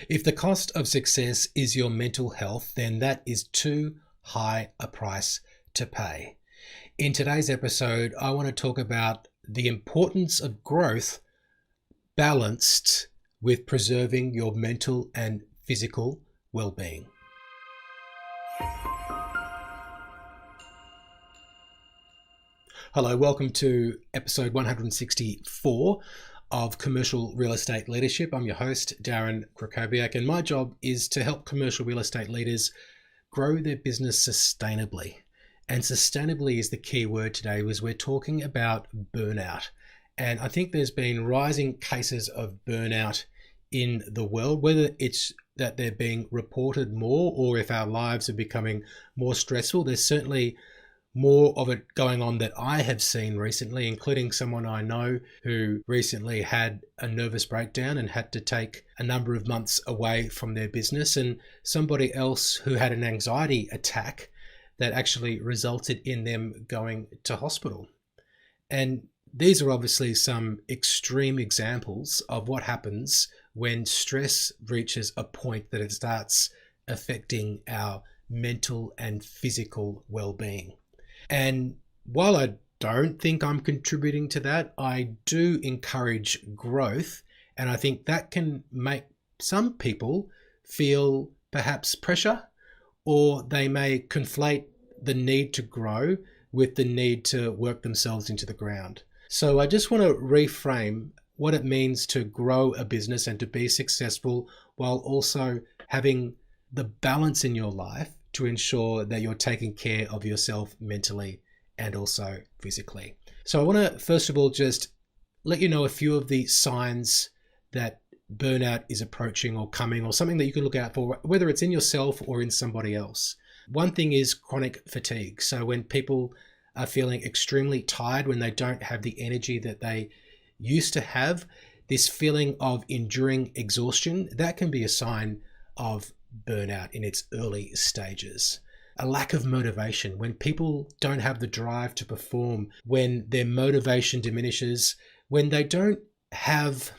If the cost of success is your mental health, then that is too high a price to pay. In today's episode, I want to talk about the importance of growth balanced with preserving your mental and physical well-being. Hello, welcome to episode 164 of Commercial Real Estate Leadership. I'm your host, Darren Krakowiak, and my job is to help commercial real estate leaders grow their business sustainably. And sustainably is the key word today, as we're talking about burnout. And I think there's been rising cases of burnout in the world, whether it's that they're being reported more or if our lives are becoming more stressful. There's certainly more of it going on that I have seen recently, including someone I know who recently had a nervous breakdown and had to take a number of months away from their business, and somebody else who had an anxiety attack that actually resulted in them going to hospital. And these are obviously some extreme examples of what happens when stress reaches a point that it starts affecting our mental and physical well-being. And while I don't think I'm contributing to that, I do encourage growth. And I think that can make some people feel perhaps pressure, or they may conflate the need to grow with the need to work themselves into the ground. So I just want to reframe what it means to grow a business and to be successful while also having the balance in your life to ensure that you're taking care of yourself mentally and also physically. So I want to first of all just let you know a few of the signs that burnout is approaching or coming, or something that you can look out for, whether it's in yourself or in somebody else. One thing is chronic fatigue. So when people are feeling extremely tired, when they don't have the energy that they used to have, this feeling of enduring exhaustion, that can be a sign of burnout in its early stages. A lack of motivation, when people don't have the drive to perform, when their motivation diminishes, when they don't have,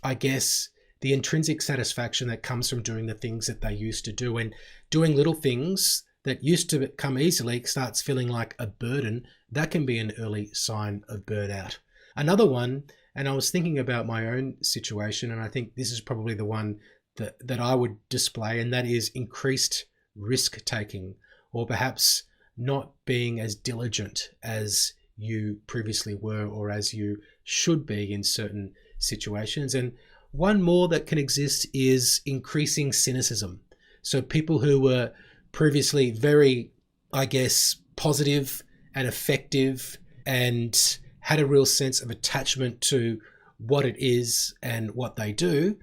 I guess, the intrinsic satisfaction that comes from doing the things that they used to do, and doing little things that used to come easily starts feeling like a burden, that can be an early sign of burnout. Another one, and I was thinking about my own situation, and I think this is probably the one that I would display, and that is increased risk taking, or perhaps not being as diligent as you previously were or as you should be in certain situations. And one more that can exist is increasing cynicism. So people who were previously very, I guess, positive and effective and had a real sense of attachment to what it is and what they do,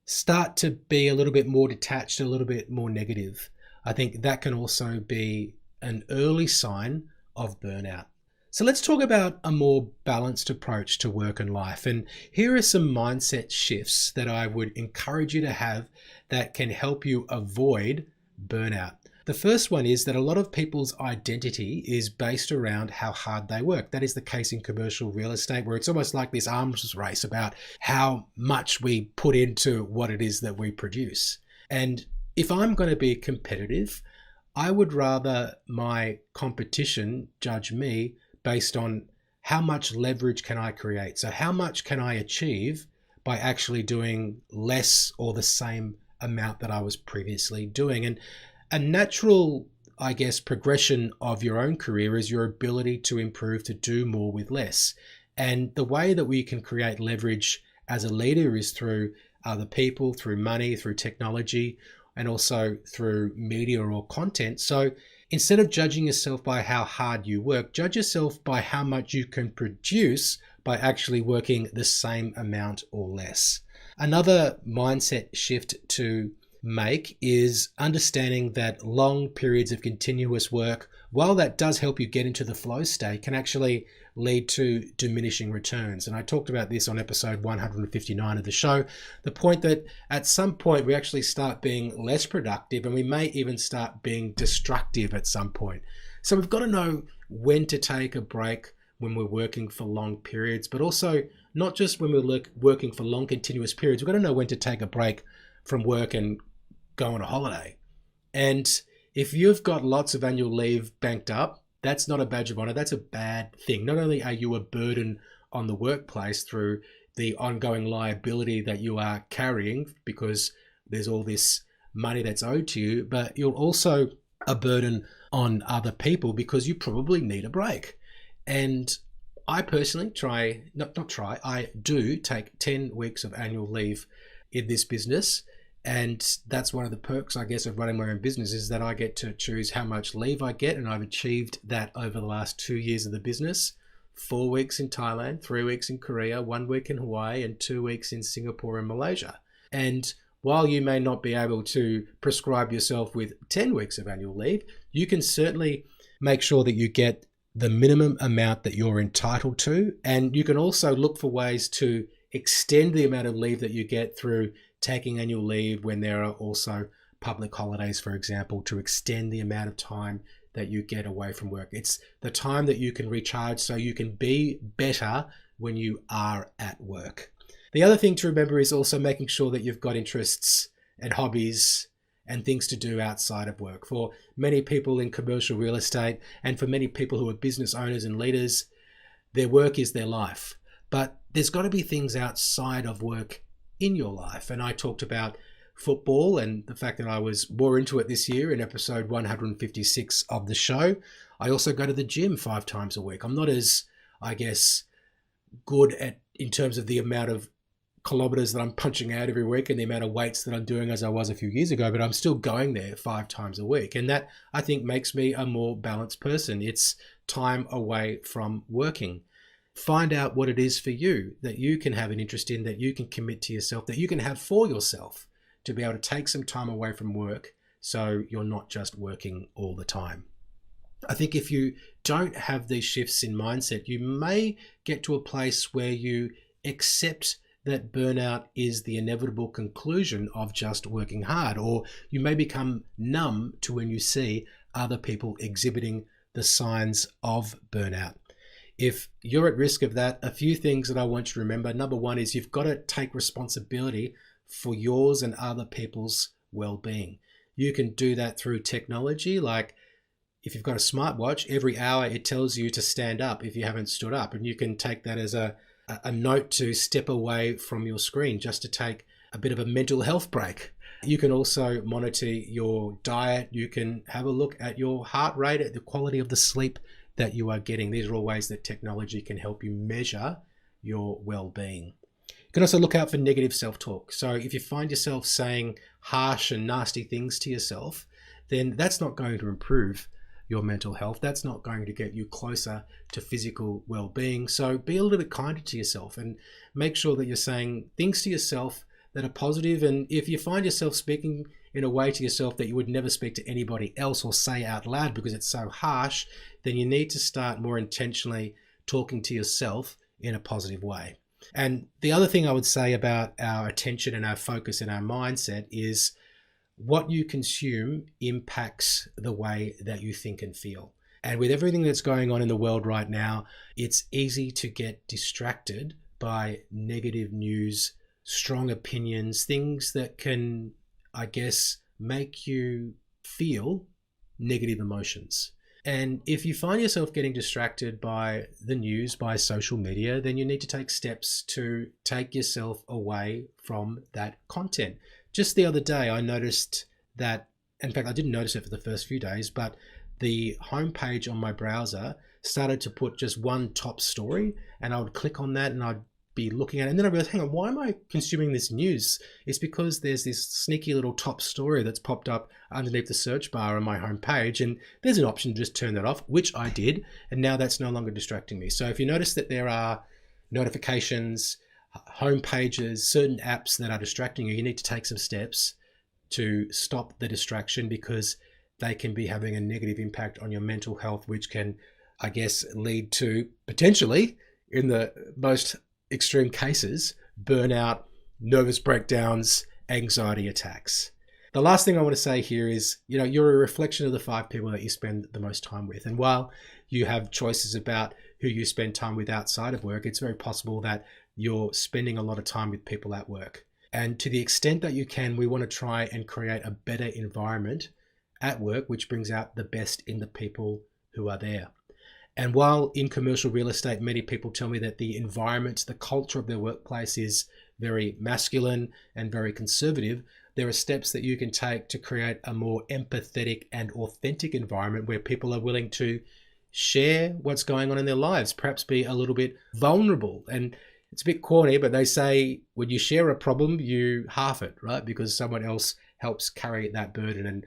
start to be a little bit more detached, a little bit more negative. I think that can also be an early sign of burnout. So let's talk about a more balanced approach to work and life. And here are some mindset shifts that I would encourage you to have that can help you avoid burnout. The first one is that a lot of people's identity is based around how hard they work. That is the case in commercial real estate, where it's almost like this arms race about how much we put into what it is that we produce. And if I'm going to be competitive, I would rather my competition judge me based on how much leverage can I create. So how much can I achieve by actually doing less or the same amount that I was previously doing. And a natural, I guess, progression of your own career is your ability to improve, to do more with less. And the way that we can create leverage as a leader is through other people, through money, through technology, and also through media or content. So instead of judging yourself by how hard you work, judge yourself by how much you can produce by actually working the same amount or less. Another mindset shift to make is understanding that long periods of continuous work, while that does help you get into the flow state, can actually lead to diminishing returns. And I talked about this on episode 159 of the show. The point that at some point we actually start being less productive, and we may even start being destructive at some point. So we've got to know when to take a break when we're working for long periods, but also not just when we're working for long continuous periods. We've got to know when to take a break from work and go on a holiday. And if you've got lots of annual leave banked up, that's not a badge of honor. That's a bad thing. Not only are you a burden on the workplace through the ongoing liability that you are carrying because there's all this money that's owed to you, but you're also a burden on other people because you probably need a break. And I personally I do take 10 weeks of annual leave in this business. And that's one of the perks, I guess, of running my own business, is that I get to choose how much leave I get. And I've achieved that over the last 2 years of the business. 4 weeks in Thailand, 3 weeks in Korea, 1 week in Hawaii, and 2 weeks in Singapore and Malaysia. And while you may not be able to prescribe yourself with 10 weeks of annual leave, you can certainly make sure that you get the minimum amount that you're entitled to. And you can also look for ways to extend the amount of leave that you get through taking annual leave when there are also public holidays, for example, to extend the amount of time that you get away from work. It's the time that you can recharge so you can be better when you are at work. The other thing to remember is also making sure that you've got interests and hobbies and things to do outside of work. For many people in commercial real estate and for many people who are business owners and leaders, their work is their life. But there's got to be things outside of work in your life. And I talked about football and the fact that I was more into it this year in episode 156 of the show. I also go to the gym 5 times a week. I'm not as, I guess, good at in terms of the amount of kilometers that I'm punching out every week and the amount of weights that I'm doing as I was a few years ago, but I'm still going there 5 times a week. And that, I think, makes me a more balanced person. It's time away from working. Find out what it is for you that you can have an interest in, that you can commit to yourself, that you can have for yourself to be able to take some time away from work so you're not just working all the time. I think if you don't have these shifts in mindset, you may get to a place where you accept that burnout is the inevitable conclusion of just working hard, or you may become numb to when you see other people exhibiting the signs of burnout. If you're at risk of that, a few things that I want you to remember. Number one is you've got to take responsibility for yours and other people's well-being. You can do that through technology, like if you've got a smartwatch, every hour it tells you to stand up if you haven't stood up, and you can take that as a note to step away from your screen, just to take a bit of a mental health break. You can also monitor your diet. You can have a look at your heart rate, at the quality of the sleep that you are getting. These are all ways that technology can help you measure your well-being. You can also look out for negative self-talk. So if you find yourself saying harsh and nasty things to yourself, then that's not going to improve your mental health. That's not going to get you closer to physical well-being. So be a little bit kinder to yourself and make sure that you're saying things to yourself that are positive. And if you find yourself speaking in a way to yourself that you would never speak to anybody else or say out loud because it's so harsh, then you need to start more intentionally talking to yourself in a positive way. And the other thing I would say about our attention and our focus and our mindset is what you consume impacts the way that you think and feel. And with everything that's going on in the world right now, it's easy to get distracted by negative news, strong opinions, things that can, I guess, make you feel negative emotions. And if you find yourself getting distracted by the news, by social media, then you need to take steps to take yourself away from that content. Just the other day, I noticed that, in fact, I didn't notice it for the first few days, but the homepage on my browser started to put just one top story, and I would click on that and I'd be looking at it. And then I realized, hang on, why am I consuming this news? It's because there's this sneaky little top story that's popped up underneath the search bar on my homepage. And there's an option to just turn that off, which I did. And now that's no longer distracting me. So if you notice that there are notifications, home pages, certain apps that are distracting you, you need to take some steps to stop the distraction, because they can be having a negative impact on your mental health, which can, I guess, lead to potentially, in the most extreme cases, burnout, nervous breakdowns, anxiety attacks. The last thing I want to say here is, you're a reflection of the 5 people that you spend the most time with. And while you have choices about who you spend time with outside of work, it's very possible that you're spending a lot of time with people at work. And to the extent that you can, we want to try and create a better environment at work, which brings out the best in the people who are there. And while in commercial real estate, many people tell me that the environment, the culture of their workplace is very masculine and very conservative, there are steps that you can take to create a more empathetic and authentic environment where people are willing to share what's going on in their lives, perhaps be a little bit vulnerable. And it's a bit corny, but they say when you share a problem, you half it, right? Because someone else helps carry that burden. And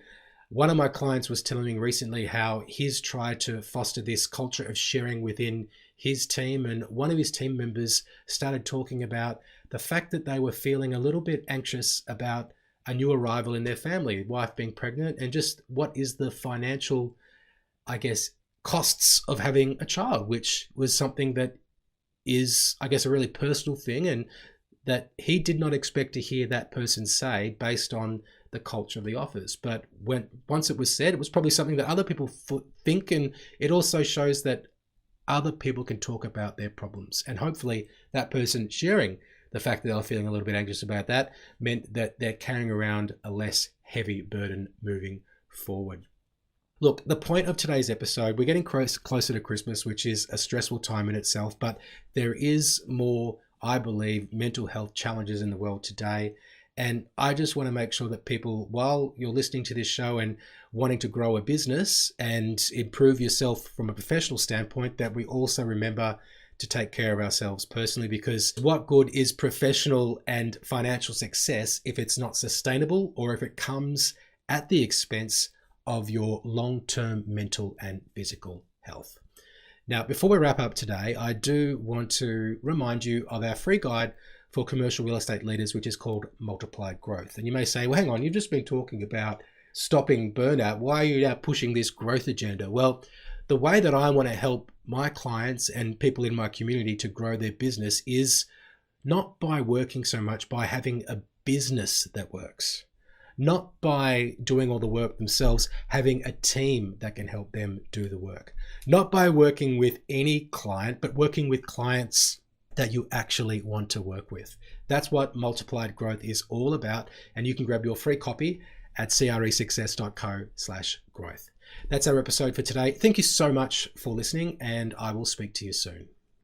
one of my clients was telling me recently how he's tried to foster this culture of sharing within his team. And one of his team members started talking about the fact that they were feeling a little bit anxious about a new arrival in their family, wife being pregnant, and just what is the financial, I guess, costs of having a child, which was something that is, I guess, a really personal thing, and that he did not expect to hear that person say based on the culture of the office. But once it was said, it was probably something that other people think, and it also shows that other people can talk about their problems. And hopefully that person sharing the fact that they're feeling a little bit anxious about that meant that they're carrying around a less heavy burden moving forward. Look, the point of today's episode, we're getting closer to Christmas, which is a stressful time in itself, but there is more, I believe, mental health challenges in the world today. And I just want to make sure that people, while you're listening to this show and wanting to grow a business and improve yourself from a professional standpoint, that we also remember to take care of ourselves personally, because what good is professional and financial success if it's not sustainable, or if it comes at the expense of your long-term mental and physical health. Now, before we wrap up today, I do want to remind you of our free guide for commercial real estate leaders, which is called Multiplied Growth. And you may say, well, hang on, you've just been talking about stopping burnout. Why are you now pushing this growth agenda? Well, the way that I want to help my clients and people in my community to grow their business is not by working so much, by having a business that works. Not by doing all the work themselves, having a team that can help them do the work. Not by working with any client, but working with clients that you actually want to work with. That's what Multiplied Growth is all about. And you can grab your free copy at cresuccess.co/growth. That's our episode for today. Thank you so much for listening, and I will speak to you soon.